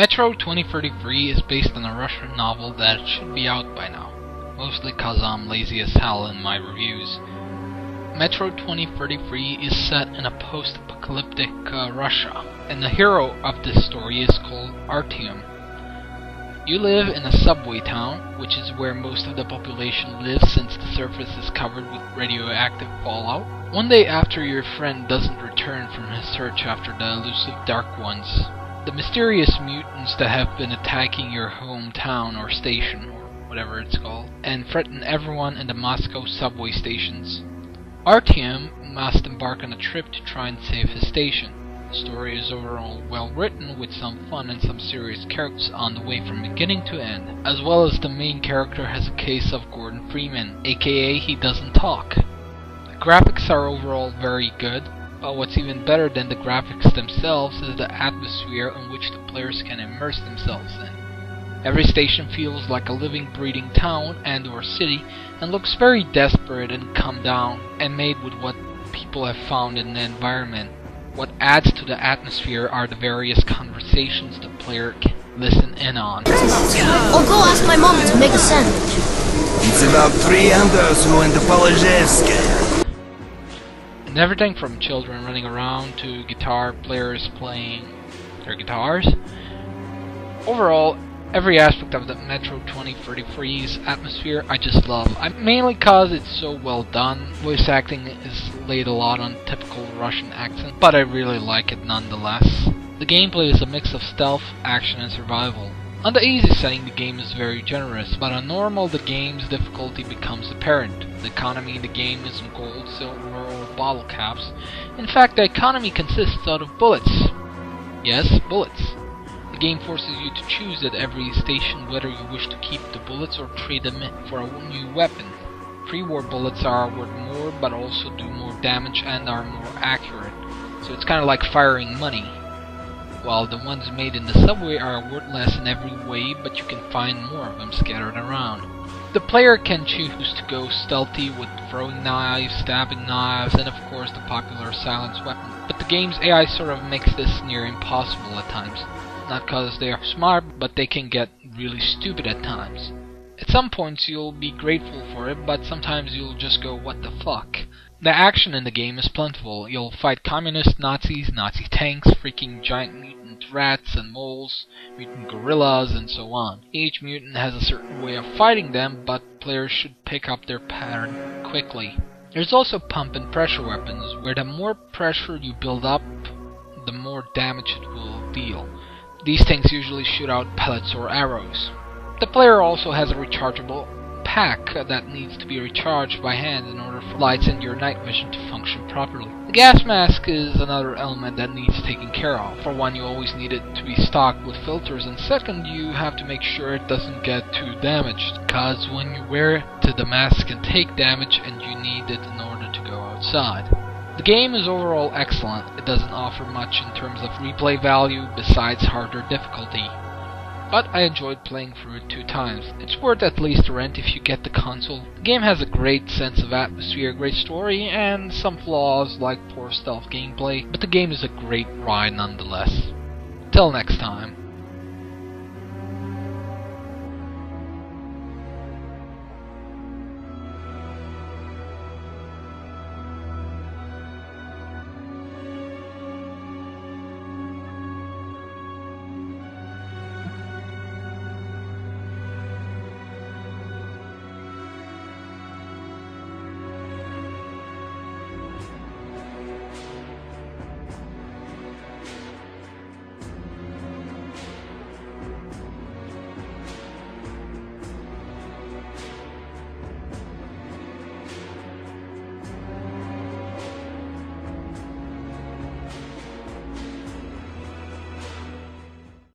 Metro 2033 is based on a Russian novel that should be out by now, mostly cause I'm lazy as hell in my reviews. Metro 2033 is set in a post-apocalyptic Russia, and the hero of this story is called Artyom. You live in a subway town, which is where most of the population lives since the surface is covered with radioactive fallout. One day after your friend doesn't return from his search after the elusive Dark Ones, the mysterious mutants that have been attacking your hometown or station, or whatever it's called, and threaten everyone in the Moscow subway stations. Artyom must embark on a trip to try and save his station. The story is overall well written, with some fun and some serious characters on the way from beginning to end, as well as the main character has a case of Gordon Freeman, aka he doesn't talk. The graphics are overall very good, but what's even better than the graphics themselves is the atmosphere in which the players can immerse themselves in. Every station feels like a living, breathing town and or city, and looks very desperate and come down, and made with what people have found in the environment. What adds to the atmosphere are the various conversations the player can listen in on. I'll go ask my mom to make a sandwich. It's about 300 in the Polizhevsk. And everything from children running around to guitar players playing their guitars. Overall, every aspect of the Metro 2033's atmosphere I just love. Mainly cause it's so well done. Voice acting is laid a lot on typical Russian accent, but I really like it nonetheless. The gameplay is a mix of stealth, action, and survival. On the easy setting, the game is very generous, but on normal, the game's difficulty becomes apparent. The economy in the game isn't gold, silver, or bottle caps. In fact, the economy consists out of bullets. Yes, bullets. The game forces you to choose at every station whether you wish to keep the bullets or trade them in for a new weapon. Pre-war bullets are worth more, but also do more damage and are more accurate, so it's kind of like firing money. While the ones made in the subway are worth less in every way, but you can find more of them scattered around. The player can choose to go stealthy with throwing knives, stabbing knives, and of course the popular silence weapon. But the game's AI sort of makes this near impossible at times. Not cause they are smart, but they can get really stupid at times. At some points you'll be grateful for it, but sometimes you'll just go, what the fuck? The action in the game is plentiful. You'll fight communist Nazis, Nazi tanks, freaking giant mutant rats and moles, mutant gorillas, and so on. Each mutant has a certain way of fighting them, but players should pick up their pattern quickly. There's also pump and pressure weapons, where the more pressure you build up, the more damage it will deal. These things usually shoot out pellets or arrows. The player also has a rechargeable pack that needs to be recharged by hand in order for lights and your night vision to function properly. The gas mask is another element that needs taken care of. For one, you always need it to be stocked with filters, and second, you have to make sure it doesn't get too damaged, cause when you wear it, the mask can take damage and you need it in order to go outside. The game is overall excellent. It doesn't offer much in terms of replay value besides harder difficulty, but I enjoyed playing through it 2 times. It's worth at least a rent if you get the console. The game has a great sense of atmosphere, great story, and some flaws like poor stealth gameplay, but the game is a great ride nonetheless. Till next time.